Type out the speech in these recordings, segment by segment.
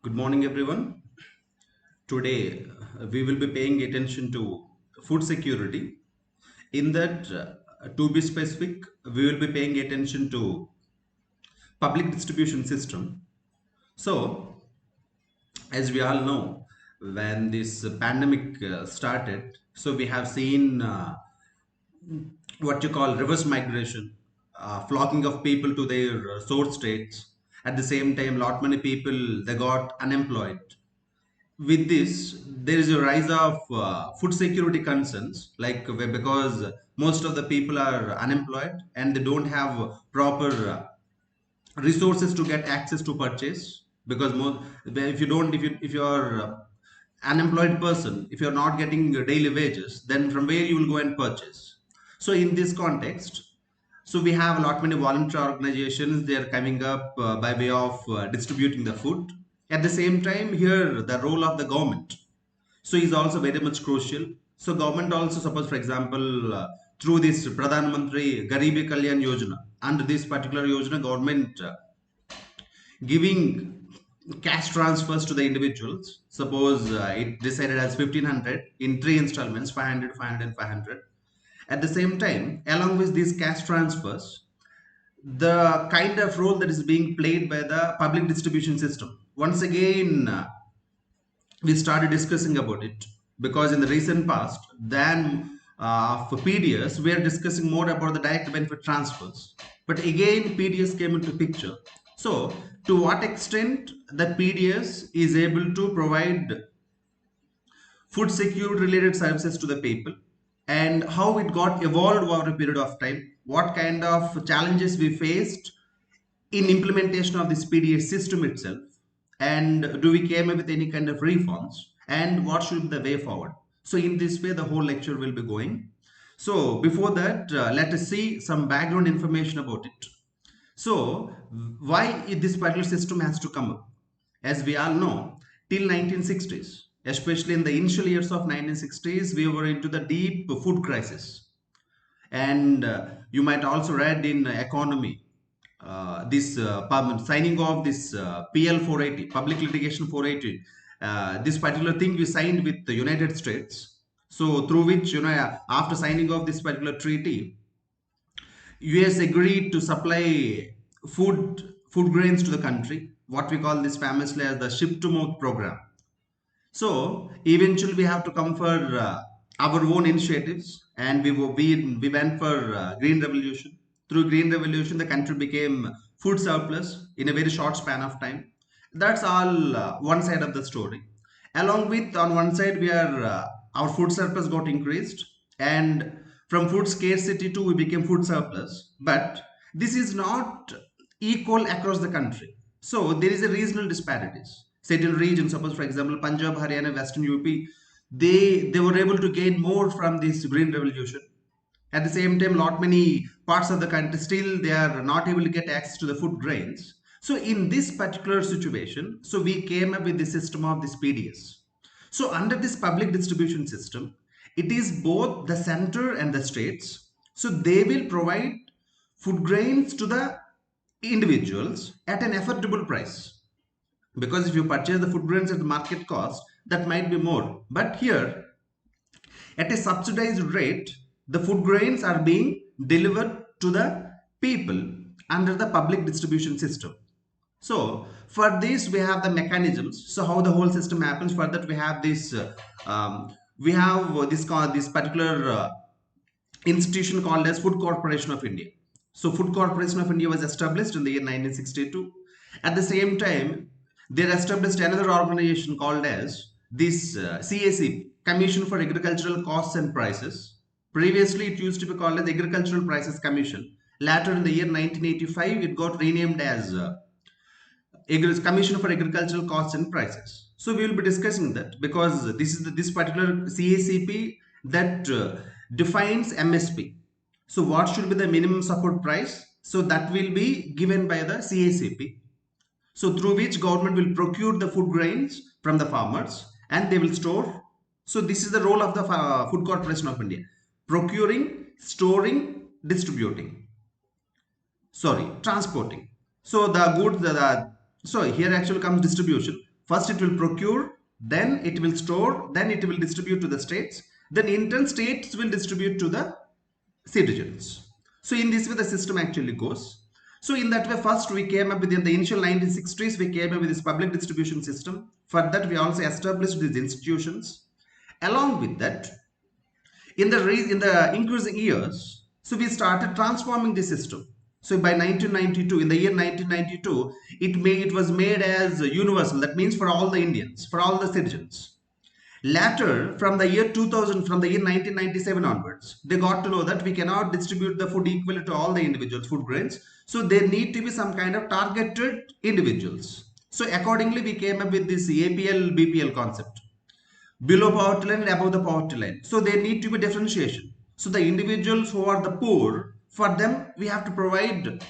Good morning, everyone. Today, we will be paying attention to food security. In that, to be specific, we will be paying attention to public distribution system. So, as we all know, when this pandemic started, so we have seen what you call reverse migration, flocking of people to their source states. At the same time, lot many people they got unemployed. With this, there is a rise of food security concerns, like because most of the people are unemployed and they don't have proper resources to get access to purchase. Because if you don't, if you are unemployed person, if you are not getting daily wages, then from where you will go and purchase? So in this context, so we have a lot many volunteer organizations. They are coming up by way of distributing the food. At the same time, here the role of the government so is also very much crucial. So government also suppose, for example, through this Pradhan Mantri Garibi Kalyan Yojana, under this particular Yojana, government giving cash transfers to the individuals. Suppose it decided as 1500 in three installments, 500, 500, and 500. At the same time, along with these cash transfers, the kind of role that is being played by the public distribution system. Once again, we started discussing about it because in the recent past, than for PDS, we are discussing more about the direct benefit transfers. But again, PDS came into picture. So, to what extent the PDS is able to provide food security related services to the people, and how it got evolved over a period of time, what kind of challenges we faced in implementation of this PDS system itself, and do we came up with any kind of reforms, and what should be the way forward? So in this way, the whole lecture will be going. So before that, let us see some background information about it. So why this particular system has to come up? As we all know, till 1960s, especially in the initial years of 1960s, we were into the deep food crisis. And you might also read in economy this signing of this PL 480, Public Litigation 480. This particular thing we signed with the United States. So through which, after signing of this particular treaty, US agreed to supply food grains to the country, what we call this famously as the ship to mouth program. So eventually we have to come for our own initiatives, and we went for green revolution. Through green revolution, the country became food surplus in a very short span of time. That's all one side of the story. Along with on one side, we are our food surplus got increased, and from food scarcity to we became food surplus. But this is not equal across the country. So there is a regional disparities. Certain regions, suppose for example Punjab, Haryana, Western UP, they were able to gain more from this green revolution. At the same time, lot many parts of the country still they are not able to get access to the food grains. So in this particular situation, so we came up with the system of this PDS. So under this public distribution system, it is both the center and the states. So they will provide food grains to the individuals at an affordable price, because if you purchase the food grains at the market cost, that might be more, but here at a subsidized rate, the food grains are being delivered to the people under the public distribution system. So for this we have the mechanisms. So how the whole system happens? For that we have this this particular institution called as Food Corporation of India. So Food Corporation of India was established in the year 1962. At the same time, they established another organization called as this CAC, Commission for Agricultural Costs and Prices. Previously, it used to be called as Agricultural Prices Commission. Later, in the year 1985, it got renamed as Commission for Agricultural Costs and Prices. So we will be discussing that, because this is this particular CACP that defines MSP. So what should be the minimum support price? So that will be given by the CACP. So through which government will procure the food grains from the farmers and they will store. So this is the role of the Food Corporation of India: procuring, storing, distributing. Sorry, transporting. So the goods, so here actually comes distribution. First it will procure, then it will store, then it will distribute to the states, then in turn states will distribute to the citizens. So in this way the system actually goes. So in that way, first we came up with, in the initial 1960s, we came up with this public distribution system. For that we also established these institutions. Along with that, in the increasing years, so we started transforming the system. So by 1992, in the year 1992, it was made as universal. That means for all the Indians, for all the citizens. Later, from the year 2000, from the year 1997 onwards, they got to know that we cannot distribute the food equally to all the individuals, food grains. So there need to be some kind of targeted individuals. So accordingly, we came up with this APL BPL concept, below poverty line and above the poverty line. So there need to be differentiation. So the individuals who are the poor, for them we have to provide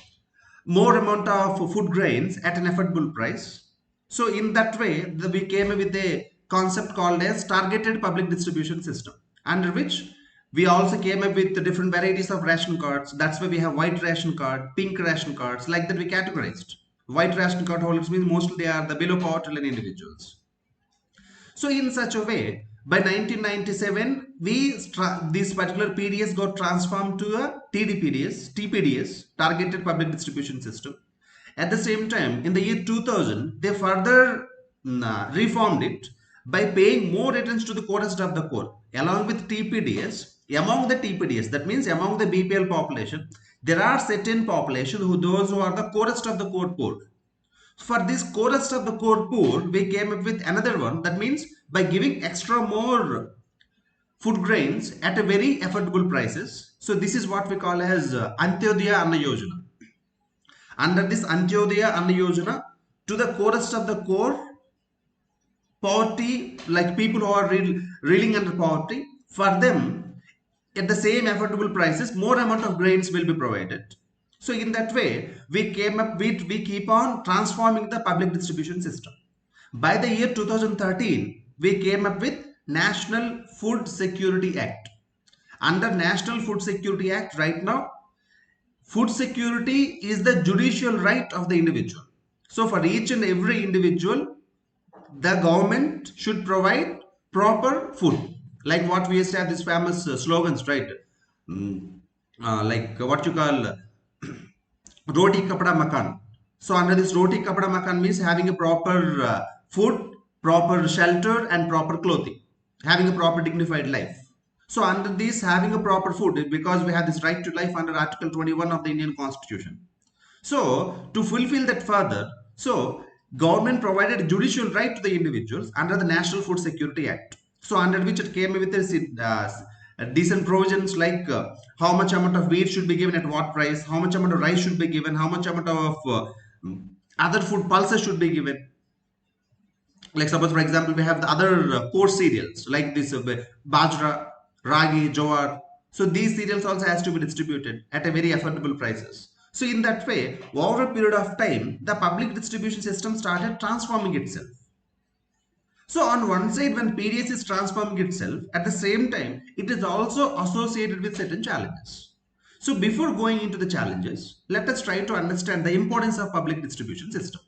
more amount of food grains at an affordable price. So in that way, we came with a concept called as targeted public distribution system, under which we also came up with the different varieties of ration cards. That's why we have white ration card, pink ration cards, like that we categorized. White ration card holders means mostly they are the below poverty line individuals. So in such a way, by 1997, this particular PDS got transformed to a TPDS, Targeted Public Distribution System. At the same time, in the year 2000, they further reformed it by paying more attention to the poorest of the poor. Along with TPDS, among the TPDS, that means among the BPL population, there are certain population those who are the poorest of the poor. For this poorest of the poor, we came up with another one. That means by giving extra more food grains at a very affordable prices. So this is what we call as Antyodaya Anna Yojana. Under this Antyodaya Anna Yojana, to the poorest of the poor, poverty, like people who are reeling under poverty, for them at the same affordable prices, more amount of grains will be provided. So in that way, we keep on transforming the public distribution system. By the year 2013, we came up with National Food Security Act. Under National Food Security Act, right now, food security is the judicial right of the individual. So for each and every individual, the government should provide proper food. Like what we used to have these famous slogans, right? Like what you call roti kapda makan. So under this roti kapda makan means having a proper food, proper shelter and proper clothing, having a proper dignified life. So under this, having a proper food, because we have this right to life under Article 21 of the Indian Constitution. So to fulfill that further, so government provided judicial right to the individuals under the National Food Security Act. So under which it came with decent provisions like how much amount of wheat should be given at what price, how much amount of rice should be given, how much amount of other food pulses should be given. Like suppose for example, we have the other coarse cereals like this bajra, ragi, jowar. So these cereals also has to be distributed at a very affordable prices. So in that way, over a period of time, the public distribution system started transforming itself. So on one side, when PDS is transforming itself, at the same time, it is also associated with certain challenges. So before going into the challenges, let us try to understand the importance of public distribution system.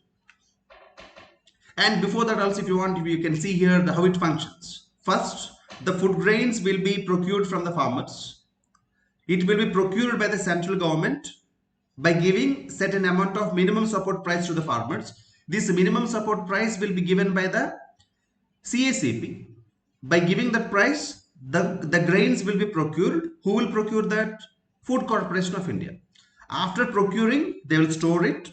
And before that also, if you want, you can see here how it functions. First, the food grains will be procured from the farmers. It will be procured by the central government by giving certain amount of minimum support price to the farmers. This minimum support price will be given by the CACP. By giving that price, the grains will be procured. Who will procure that? Food Corporation of India. After procuring, they will store it.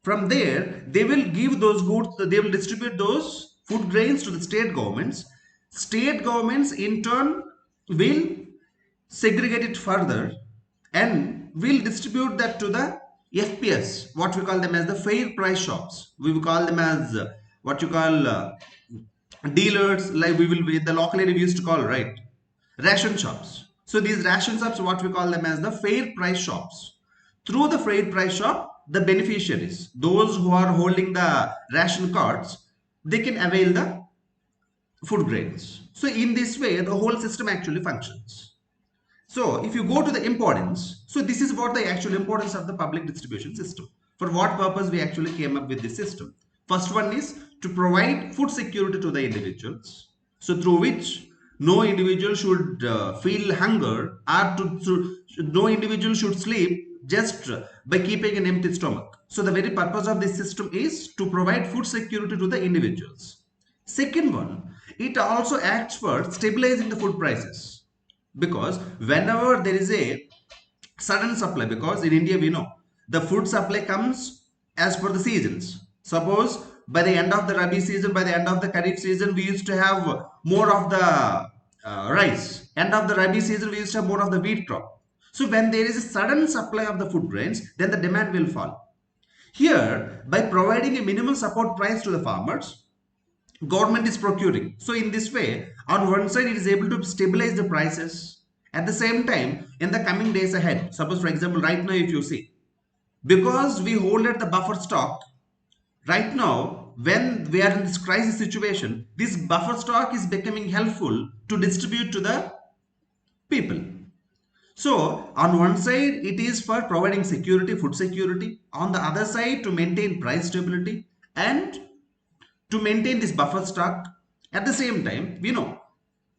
From there, they will give those goods, they will distribute those food grains to the state governments. State governments in turn will segregate it further and will distribute that to the FPS, what we call them as the fair price shops. We will call them as what you call dealers, like the local area we used to call, right? Ration shops. So these ration shops, what we call them as the fair price shops. Through the fair price shop, the beneficiaries, those who are holding the ration cards, they can avail the food grains. So in this way, the whole system actually functions. So if you go to the importance, so this is what the actual importance of the public distribution system. For what purpose we actually came up with this system. First one is to provide food security to the individuals, so through which no individual should feel hunger, or no individual should sleep just by keeping an empty stomach. So the very purpose of this system is to provide food security to the individuals. Second one, it also acts for stabilizing the food prices, because whenever there is a sudden supply, because in India we know the food supply comes as per the seasons. Suppose by the end of the rabi season, by the end of the kharif season, we used to have more of the rice. End of the rabi season, we used to have more of the wheat crop. So when there is a sudden supply of the food grains, then the demand will fall. Here, by providing a minimum support price to the farmers, government is procuring. So in this way, on one side it is able to stabilize the prices. At the same time, in the coming days ahead, suppose for example right now if you see, because we hold at the buffer stock right now, when we are in this crisis situation, this buffer stock is becoming helpful to distribute to the people. So on one side it is for providing security, food security, on the other side to maintain price stability and to maintain this buffer stock. At the same time, we know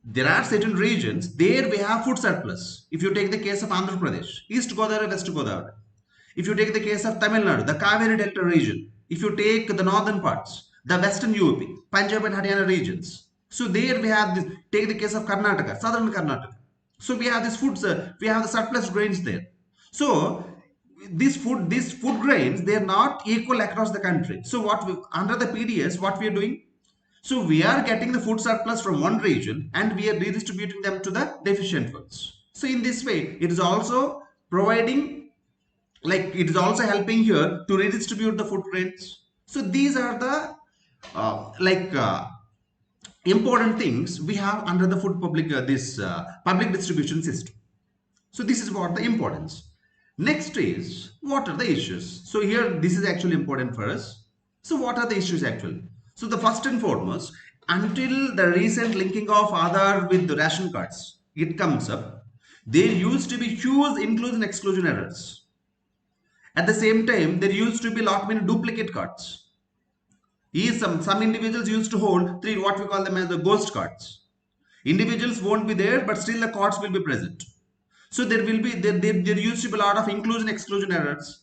there are certain regions there we have food surplus. If you take the case of Andhra Pradesh, East Godavari, West Godavari. If you take the case of Tamil Nadu, the Kaveri Delta region. If you take the northern parts, the western UP, Punjab and Haryana regions. So there we have this. Take the case of Karnataka, southern Karnataka. So we have this food, we have the surplus grains there. So these food grains, they are not equal across the country. So under the PDS, what we are doing? So we are getting the food surplus from one region and we are redistributing them to the deficient ones. So in this way, it is also providing, like it is also helping here to redistribute the food grains. So these are the like important things we have under the food public this public distribution system. So this is what the importance. Next is what are the issues. So here this is actually important for us. So what are the issues actually? So the first and foremost, until the recent linking of Aadhaar with the ration cards, it comes up, there used to be huge inclusion exclusion errors. At the same time, there used to be lot many duplicate cards. Some individuals used to hold three, what we call them as the ghost cards. Individuals won't be there, but still the cards will be present. So there will be there used to be a lot of inclusion exclusion errors.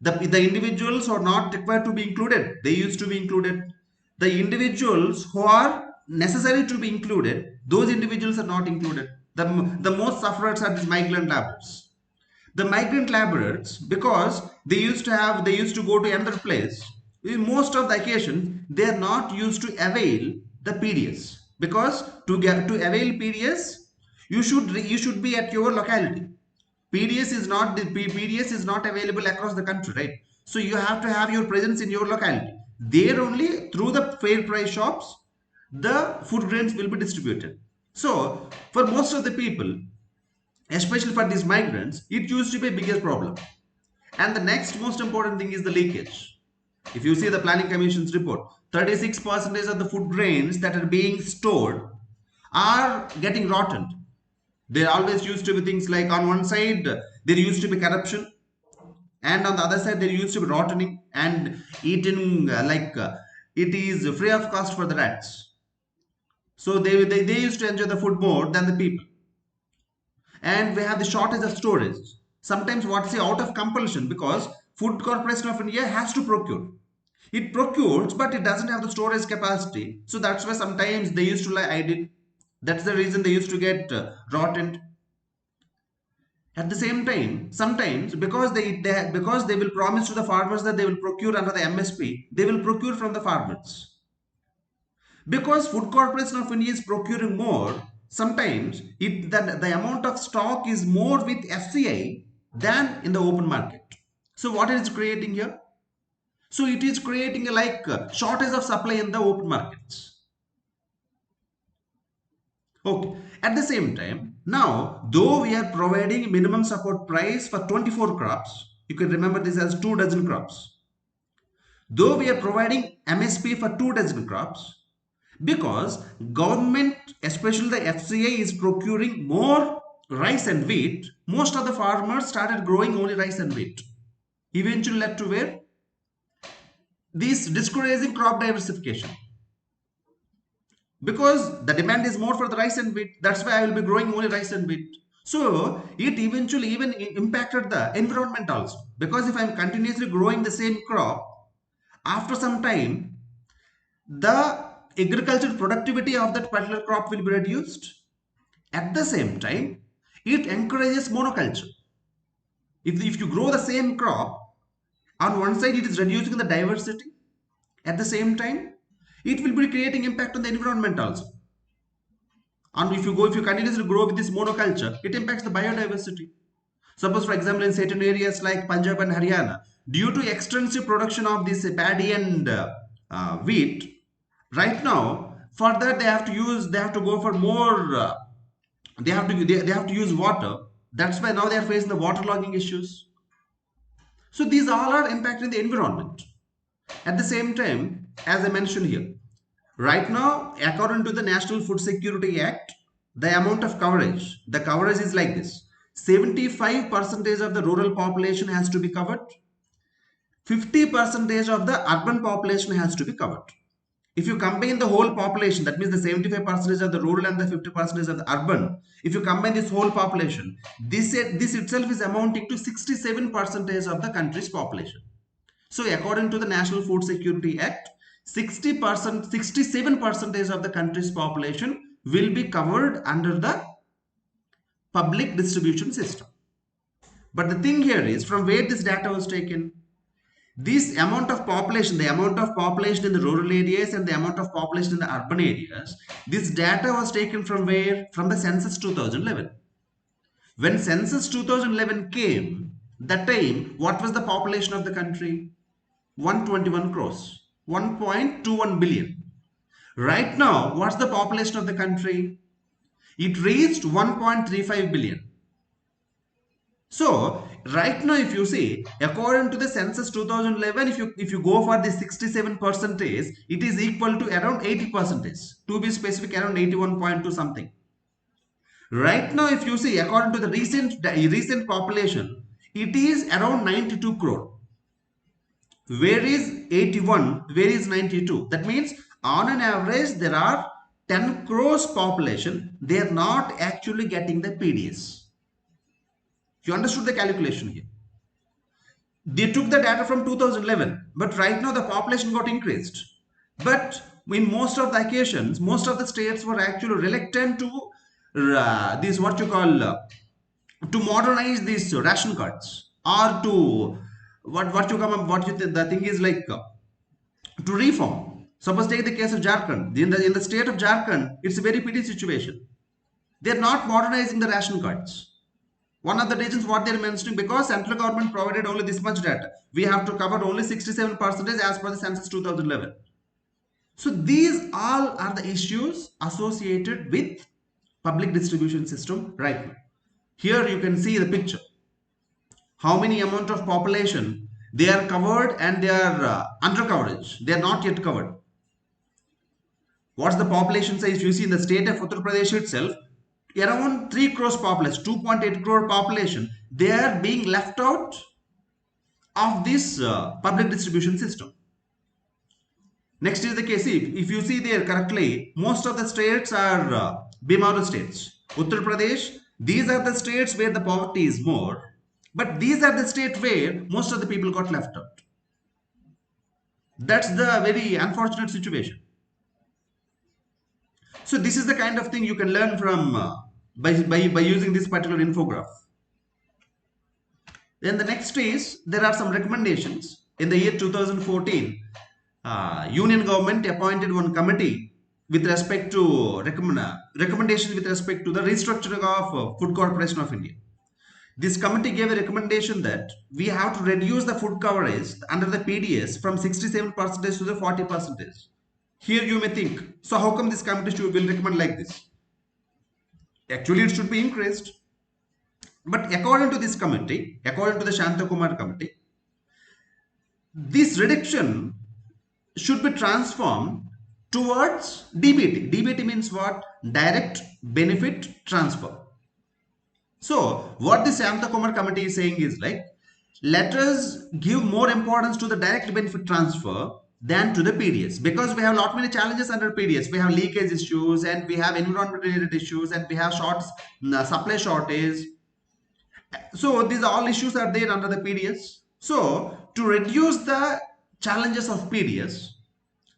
The individuals who are not required to be included, they used to be included. The individuals who are necessary to be included, those individuals are not included. The most sufferers are these migrant laborers. The migrant laborers, because they used to go to another place, in most of the occasions they are not used to avail the PDS, because to avail PDS you should be at your locality. PDS is not available across the country, right? So you have to have your presence in your locality. There only through the fair price shops the food grains will be distributed. So for most of the people, especially for these migrants, it used to be a biggest problem. And the next most important thing is the leakage. If you see the Planning Commission's report, 36% of the food grains that are being stored are getting rotten. There always used to be things like, on one side there used to be corruption, and on the other side there used to be rotting and eating it is free of cost for the rats. So they used to enjoy the food more than the people. And we have the shortage of storage. Sometimes what's the out of compulsion, because Food Corporation of India has to procure. It procures, but it doesn't have the storage capacity. So that's why sometimes they used to lie idle. That's the reason they used to get rotten. At the same time, sometimes because because they will promise to the farmers that they will procure under the MSP, they will procure from the farmers. Because Food Corporation of India is procuring more, sometimes that the amount of stock is more with FCI than in the open market. So what it is creating here? So it is creating a shortage of supply in the open markets. Okay. At the same time, now though we are providing minimum support price for 24 crops, you can remember this as 2 dozen crops. Though we are providing MSP for 2 dozen crops, because government, especially the FCI, is procuring more rice and wheat, most of the farmers started growing only rice and wheat. Eventually led to where this discouraging crop diversification, because the demand is more for the rice and wheat. That's why I will be growing only rice and wheat. So it eventually even impacted the environment also, because if I'm continuously growing the same crop, after some time the agricultural productivity of that particular crop will be reduced. At the same time, it encourages monoculture. If you grow the same crop, on one side it is reducing the diversity. At the same time, it will be creating impact on the environment also. And if you continuously grow with this monoculture, it impacts the biodiversity. Suppose, for example, in certain areas like Punjab and Haryana, due to extensive production of this paddy and wheat, right now, for that they have to go for more. They have to use water. That's why now they are facing the waterlogging issues. So these all are impacting the environment. At the same time, as I mentioned here, right now, according to the National Food Security Act, the coverage is like this: 75% of the rural population has to be covered, 50% of the urban population has to be covered. If you combine the whole population, that means the 75% of the rural and the 50% of the urban, if you combine this whole population, this itself is amounting to 67% of the country's population. So according to the National Food Security Act, 60%, 67% of the country's population will be covered under the public distribution system. But the thing here is, from where this data was taken? This amount of population, the amount of population in the rural areas and the amount of population in the urban areas, this data was taken from where? From the census 2011. When census 2011 came, that time, what was the population of the country? 121 crores, 1.21 billion. Right now, what's the population of the country? It reached 1.35 billion. So right now, if you see, according to the census 2011, if you go for the 67 percentage, it is equal to around 80 percentage. To be specific, around 81.2 something. Right now, if you see, according to the recent population, it is around 92 crore. Where is 81? Where is 92? That means on an average, there are 10 crores population. They are not actually getting the PDS. You understood the calculation here. They took the data from 2011, but right now the population got increased. But in most of the occasions, most of the states were actually reluctant to this what you call to modernize these ration cards, or to what you come up what you the thing is like to reform. Suppose take the case of Jharkhand. In the state of Jharkhand, it's a very pity situation. They're not modernizing the ration cards. One of the reasons what they're mentioning, because central government provided only this much data. We have to cover only 67% as per the census 2011. So these all are the issues associated with public distribution system right now. Here you can see the picture. How many amount of population they are covered and they are under coverage. They are not yet covered. What's the population size? You see in the state of Uttar Pradesh itself, around 3 crores population, 2.8 crore population, they are being left out of this public distribution system. Next is the case, if you see there correctly, most of the states are BIMARU states. Uttar Pradesh, these are the states where the poverty is more, but these are the states where most of the people got left out. That's the very unfortunate situation. So this is the kind of thing you can learn from by using this particular infograph. Then the next is, there are some recommendations. In the year 2014, Union government appointed one committee with respect to recommendations with respect to the restructuring of Food Corporation of India. This committee gave a recommendation that we have to reduce the food coverage under the PDS from 67% to the 40%. Here you may think, so how come this committee will recommend like this? Actually, it should be increased. But according to this committee, according to the Shanta Kumar committee, this reduction should be transformed towards DBT. DBT means what? Direct benefit transfer. So what the Shanta Kumar committee is saying is like, let us give more importance to the direct benefit transfer than to the PDS, because we have a lot many challenges under PDS. We have leakage issues, and we have environment related issues, and we have supply shortage. So these all issues are there under the PDS. So to reduce the challenges of PDS,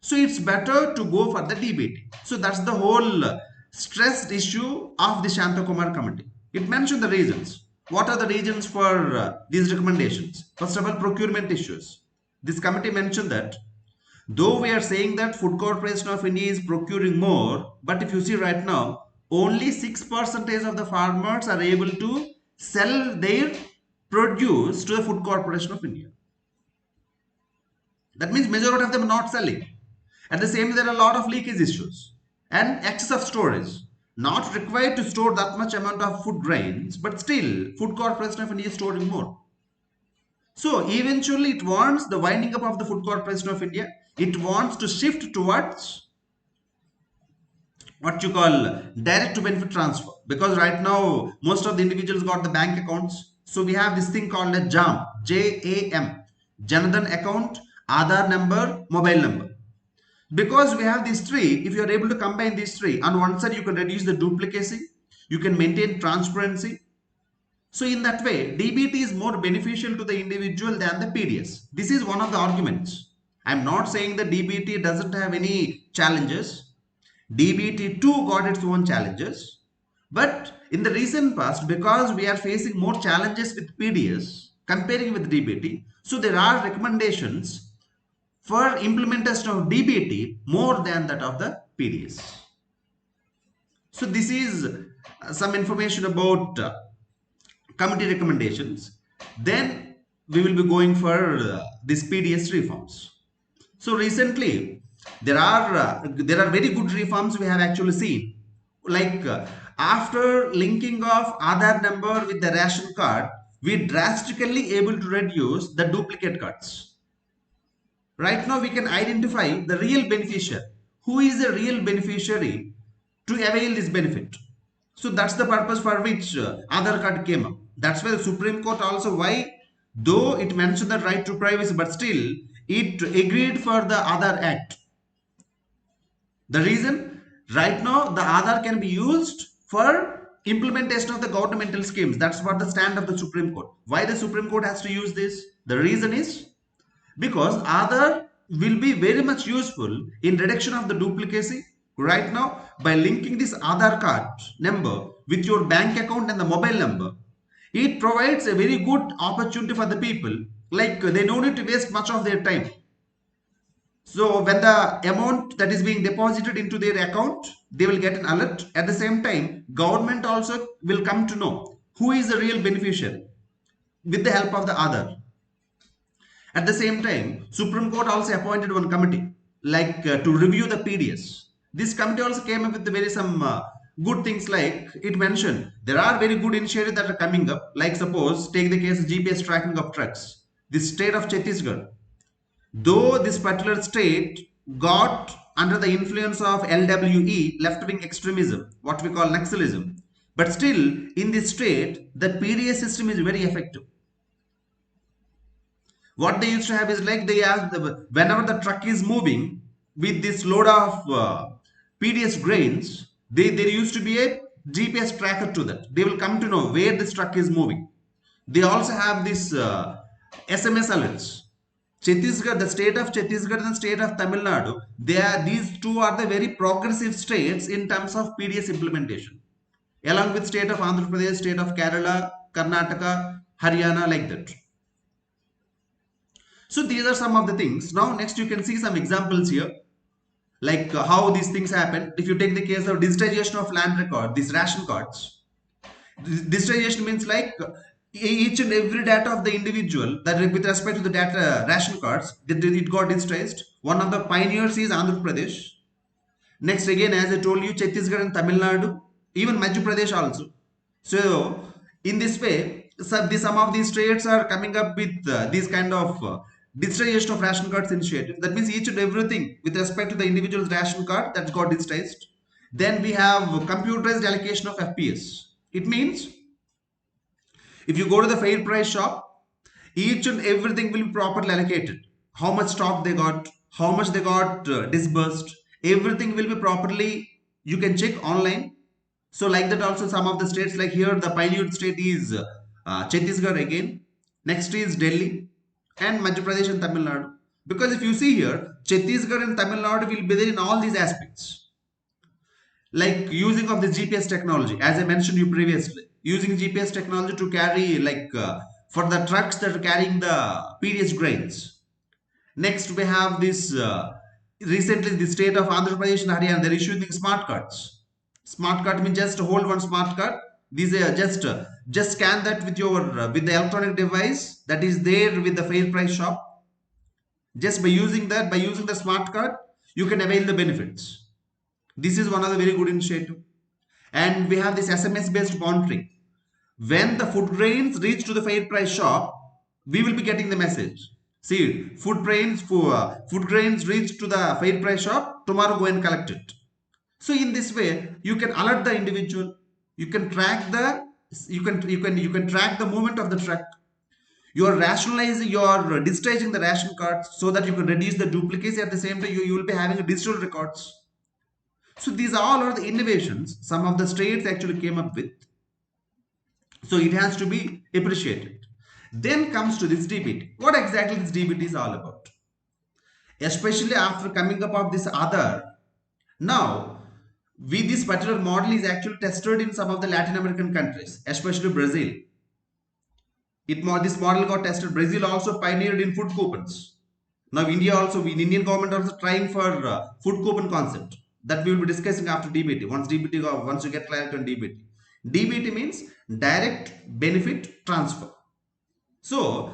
so it's better to go for the DBT. So that's the whole stressed issue of the Shantakumar committee. It mentioned the reasons. What are the reasons for these recommendations? First of all, procurement issues. This committee mentioned that though we are saying that Food Corporation of India is procuring more, but if you see right now, only 6% of the farmers are able to sell their produce to the Food Corporation of India. That means majority of them are not selling. At the same time, there are a lot of leakage issues and excess of storage. Not required to store that much amount of food grains, but still, Food Corporation of India is storing more. So eventually, it wants the winding up of the Food Corporation of India. It wants to shift towards what you call direct to benefit transfer, because right now most of the individuals got the bank accounts. So we have this thing called a JAM, Janadhan account, Aadhaar number, mobile number. Because we have these three, if you are able to combine these three, on one side you can reduce the duplicacy, you can maintain transparency. So in that way, DBT is more beneficial to the individual than the PDS. This is one of the arguments. I'm not saying that DBT doesn't have any challenges. DBT too got its own challenges. But in the recent past, because we are facing more challenges with PDS comparing with DBT, so there are recommendations for implementation of DBT more than that of the PDS. So this is some information about committee recommendations. Then we will be going for these PDS reforms. So recently there are very good reforms we have actually seen, like after linking of Aadhaar number with the ration card, we drastically able to reduce the duplicate cards. Right now we can identify the real beneficiary, who is the real beneficiary to avail this benefit. So that's the purpose for which Aadhaar card came up. That's why the Supreme Court also, why, though it mentioned the right to privacy, but still it agreed for the Aadhaar Act. The reason, right now the Aadhaar can be used for implementation of the governmental schemes. That's what the stand of the Supreme Court. Why the Supreme Court has to use this? The reason is because Aadhaar will be very much useful in reduction of the duplicacy. Right now, by linking this Aadhaar card number with your bank account and the mobile number, it provides a very good opportunity for the people. Like they don't need to waste much of their time. So when the amount that is being deposited into their account, they will get an alert. At the same time, government also will come to know who is the real beneficiary with the help of the Aadhaar. At the same time, Supreme Court also appointed one committee like to review the PDS. This committee also came up with the very some good things, like it mentioned there are very good initiatives that are coming up. Like suppose take the case of GPS tracking of trucks. The state of Chhattisgarh, though this particular state got under the influence of LWE, left-wing extremism, what we call Naxalism, but still in this state the PDS system is very effective. What they used to have is like they ask whenever the truck is moving with this load of PDS grains, there used to be a GPS tracker to that. They will come to know where this truck is moving. They also have this SMS alerts. Chhattisgarh, the state of Chhattisgarh and the state of Tamil Nadu, these two are the very progressive states in terms of PDS implementation, along with state of Andhra Pradesh, state of Kerala, Karnataka, Haryana, like that. So these are some of the things. Now next you can see some examples here, like how these things happen. If you take the case of digitization of land record, these ration cards. Digitization means like each and every data of the individual that with respect to the data ration cards, it got digitized. One of the pioneers is Andhra Pradesh. Next again, as I told you, Chhattisgarh and Tamil Nadu, even Madhya Pradesh also. So in this way, some of these states are coming up with these kind of digitization of ration cards initiative. That means each and everything with respect to the individual's ration card that got digitized. Then we have computerized allocation of FPS. It means if you go to the fair price shop, each and everything will be properly allocated. How much stock they got, how much they got disbursed. Everything will be properly, you can check online. So like that also some of the states, like here the pioneer state is Chhattisgarh again. Next is Delhi and Madhya Pradesh and Tamil Nadu. Because if you see here, Chhattisgarh and Tamil Nadu will be there in all these aspects. Like using of the GPS technology, as I mentioned you previously, using GPS technology to carry like for the trucks that are carrying the PDS grains. Next, we have this recently the state of Andhra Pradesh and Haryana, they're issuing smart cards. Smart card means just hold one smart card. These are just scan that with your with the electronic device that is there with the fair price shop. Just by using that, by using the smart card, you can avail the benefits. This is one of the very good initiative. And we have this SMS based monitoring. When the food grains reach to the fair price shop, we will be getting the message. See, food grains reach to the fair price shop, tomorrow go and collect it. So in this way, you can alert the individual. You can track the you can track the movement of the truck. You are rationalizing, you are digitizing the ration cards so that you can reduce the duplicacy. At the same time, you will be having a digital records. So these all are the innovations some of the states actually came up with. So it has to be appreciated. Then comes to this DBT. What exactly this DBT is all about? Especially after coming up of this other, now with this particular model is actually tested in some of the Latin American countries, especially Brazil. This model got tested. Brazil also pioneered in food coupons. Now India also, in Indian government also trying for food coupon concept that we will be discussing after DBT. Once you get clarity on DBT. DBT means direct benefit transfer. So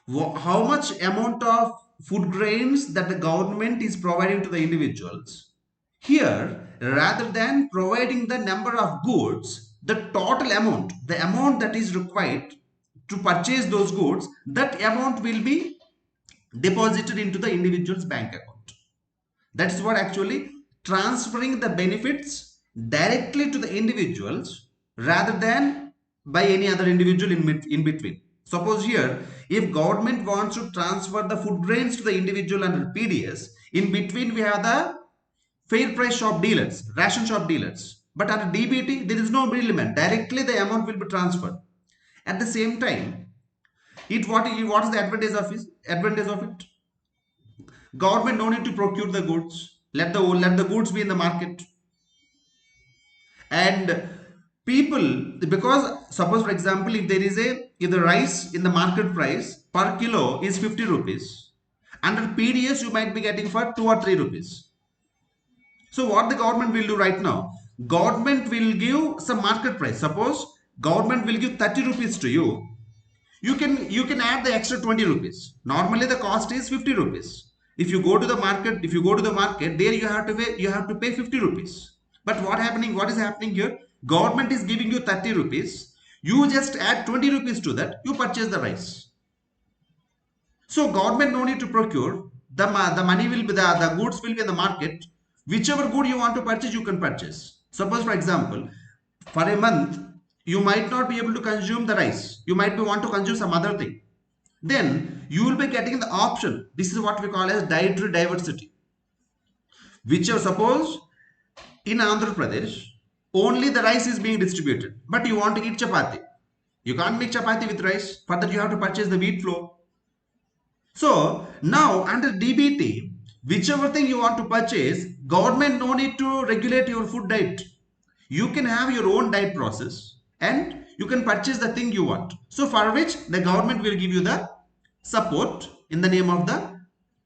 how much amount of food grains that the government is providing to the individuals? Here, rather than providing the number of goods, the total amount, the amount that is required to purchase those goods, that amount will be deposited into the individual's bank account. That's what actually transferring the benefits directly to the individuals rather than by any other individual in between. Suppose here, if government wants to transfer the food grains to the individual under PDS, in between we have the fair price shop dealers, ration shop dealers. But under DBT, there is no middleman. Directly the amount will be transferred. At the same time, what is the advantage of it? Government no need to procure the goods. Let the goods be in the market. And people, because suppose for example, if the rice in the market price per kilo is 50 rupees, under PDS you might be getting for 2 or 3 rupees. So what the government will do right now? Government will give some market price. Suppose government will give 30 rupees to you. You can add the extra 20 rupees. Normally the cost is 50 rupees. If you go to the market, there you have to pay 50 rupees. But what is happening here? Government is giving you 30 rupees. You just add 20 rupees to that, you purchase the rice. So government no need to procure. The money will be the goods will be in the market. Whichever good you want to purchase, you can purchase. Suppose for example, for a month, you might not be able to consume the rice. You might be want to consume some other thing. Then you will be getting the option. This is what we call as dietary diversity. Whichever, suppose in Andhra Pradesh, only the rice is being distributed, but you want to eat chapati. You can't make chapati with rice. For that, you have to purchase the wheat flour. So now under DBT, whichever thing you want to purchase, government no need to regulate your food diet. You can have your own diet process and you can purchase the thing you want. So for which the government will give you the support in the name of the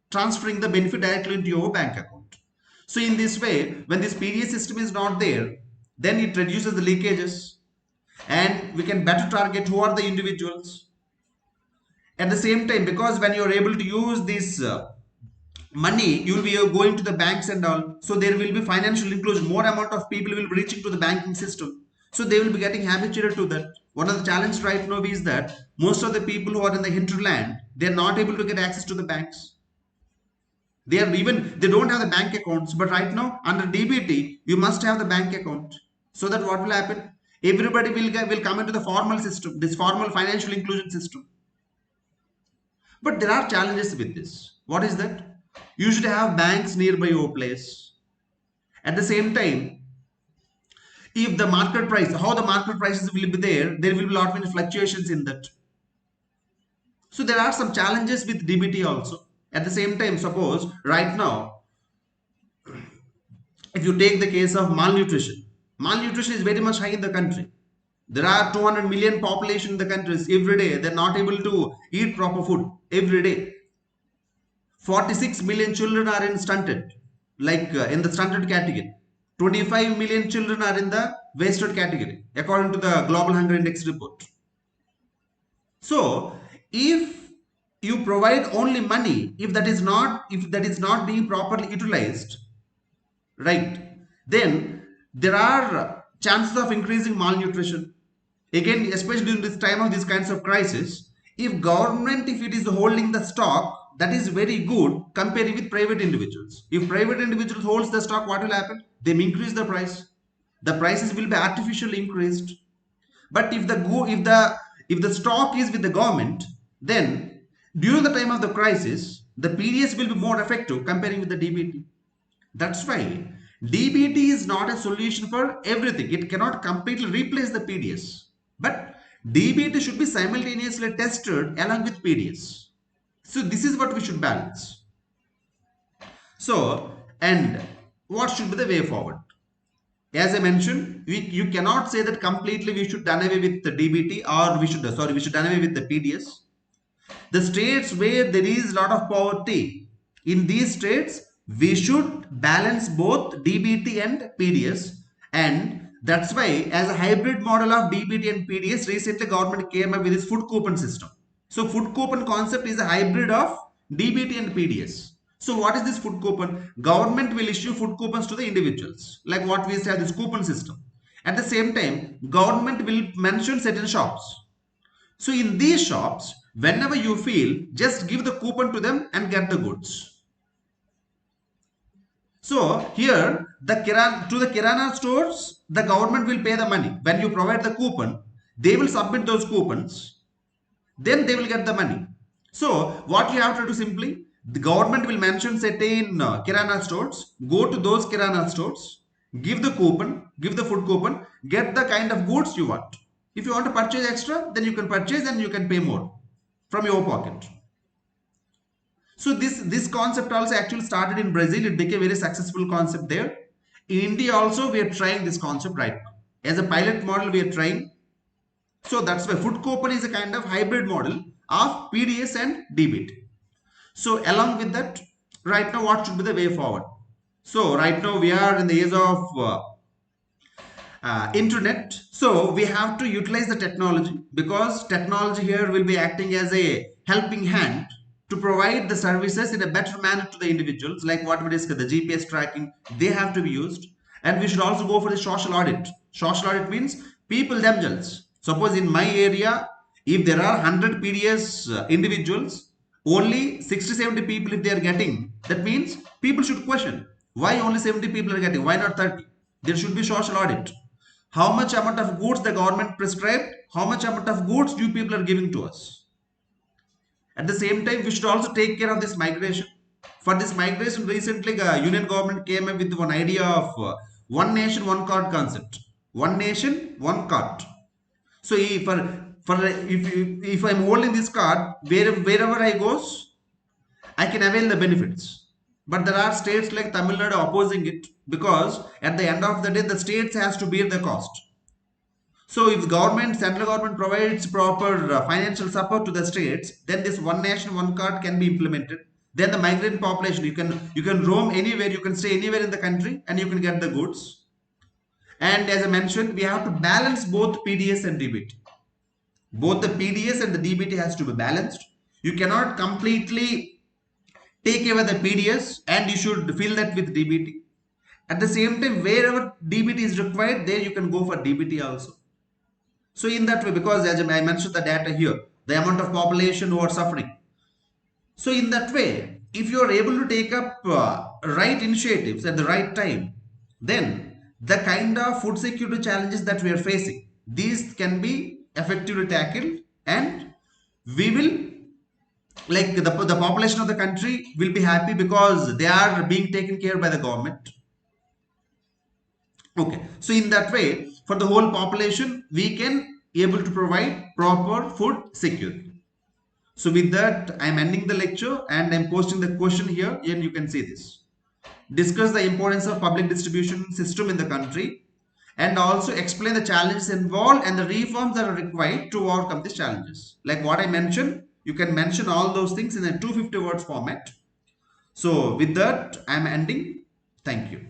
transferring the benefit directly into your bank account. So in this way, when this PDS system is not there, then it reduces the leakages and we can better target who are the individuals. At the same time, because when you are able to use this money, you will be going to the banks and all, so there will be financial inclusion. More amount of people will be reaching to the banking system, so they will be getting habituated to that. One of the challenges right now is that most of the people who are in the hinterland, they are not able to get access to the banks. They don't have the bank accounts. But right now under DBT, you must have the bank account, so that what will happen, everybody will come into the formal system, this formal financial inclusion system. But there are challenges with this. What is that? You should have banks nearby your place. At the same time, if the market price, how the market prices will be there will be a lot many fluctuations in that. So there are some challenges with DBT also. At the same time, suppose right now, if you take the case of malnutrition, malnutrition is very much high in the country. There are 200 million population in the countries every day. They're not able to eat proper food every day. 46 million children are in stunted, like in the stunted category. 25 million children are in the wasted category, according to the Global Hunger Index report. So, if you provide only money, if that is not being properly utilized, right, then there are chances of increasing malnutrition. Again, especially in this time of these kinds of crisis, if government, if it is holding the stock, that is very good comparing with private individuals. If private individuals holds the stock, what will happen? They may increase the price. The prices will be artificially increased. But if the stock is with the government, then during the time of the crisis, the PDS will be more effective comparing with the DBT. That's why DBT is not a solution for everything. It cannot completely replace the PDS. But DBT should be simultaneously tested along with PDS. So this is what we should balance. So, and what should be the way forward? As I mentioned, you cannot say that completely we should done away with the DBT, or we should done away with the PDS. The states where there is a lot of poverty, in these states, we should balance both DBT and PDS. And that's why, as a hybrid model of DBT and PDS, recently government came up with this food coupon system. So food coupon concept is a hybrid of DBT and PDS. So what is this food coupon? Government will issue food coupons to the individuals, like what we have this coupon system. At the same time, government will mention certain shops. So in these shops, whenever you feel, just give the coupon to them and get the goods. So here, to the Kirana stores, the government will pay the money. When you provide the coupon, they will submit those coupons. Then they will get the money. So what you have to do simply, the government will mention certain Kirana stores. Go to those Kirana stores, give the coupon, give the food coupon, get the kind of goods you want. If you want to purchase extra, then you can purchase and you can pay more from your pocket. So this concept also actually started in Brazil. It became a very successful concept there. In India also, we are trying this concept right now. As a pilot model, we are trying. So that's why food coupon is a kind of hybrid model of PDS and DBT. So along with that, right now, what should be the way forward? So right now we are in the age of internet. So we have to utilize the technology, because technology here will be acting as a helping hand to provide the services in a better manner to the individuals, like what we discussed, the GPS tracking, they have to be used. And we should also go for the social audit. Social audit means people themselves. Suppose in my area, if there are 100 PDS individuals, only 60-70 people if they are getting, that means people should question why only 70 people are getting, why not 30? There should be social audit. How much amount of goods the government prescribed, how much amount of goods you people are giving to us. At the same time, we should also take care of this migration. For this migration, recently union government came up with one idea of one nation, one card concept. One nation, one card. So if I'm holding this card, wherever I goes, I can avail the benefits. But there are states like Tamil Nadu opposing it, because at the end of the day, the states has to bear the cost. So if central government provides proper financial support to the states, then this one nation, one card can be implemented. Then the migrant population, you can roam anywhere, you can stay anywhere in the country, and you can get the goods. And as I mentioned, we have to balance both PDS and DBT. Both the PDS and the DBT has to be balanced. You cannot completely take away the PDS and you should fill that with DBT. At the same time, wherever DBT is required, there you can go for DBT also. So in that way, because as I mentioned the data here, the amount of population who are suffering. So in that way, if you are able to take up right initiatives at the right time, then the kind of food security challenges that we are facing, these can be effectively tackled, and we will Like the population of the country will be happy because they are being taken care by the government. Okay, so in that way, for the whole population, we can able to provide proper food security. So with that, I'm ending the lecture and I'm posting the question here, and you can see this. Discuss the importance of public distribution system in the country, and also explain the challenges involved and the reforms that are required to overcome these challenges. Like what I mentioned, you can mention all those things in a 250 words format. So with that, I'm ending. Thank you.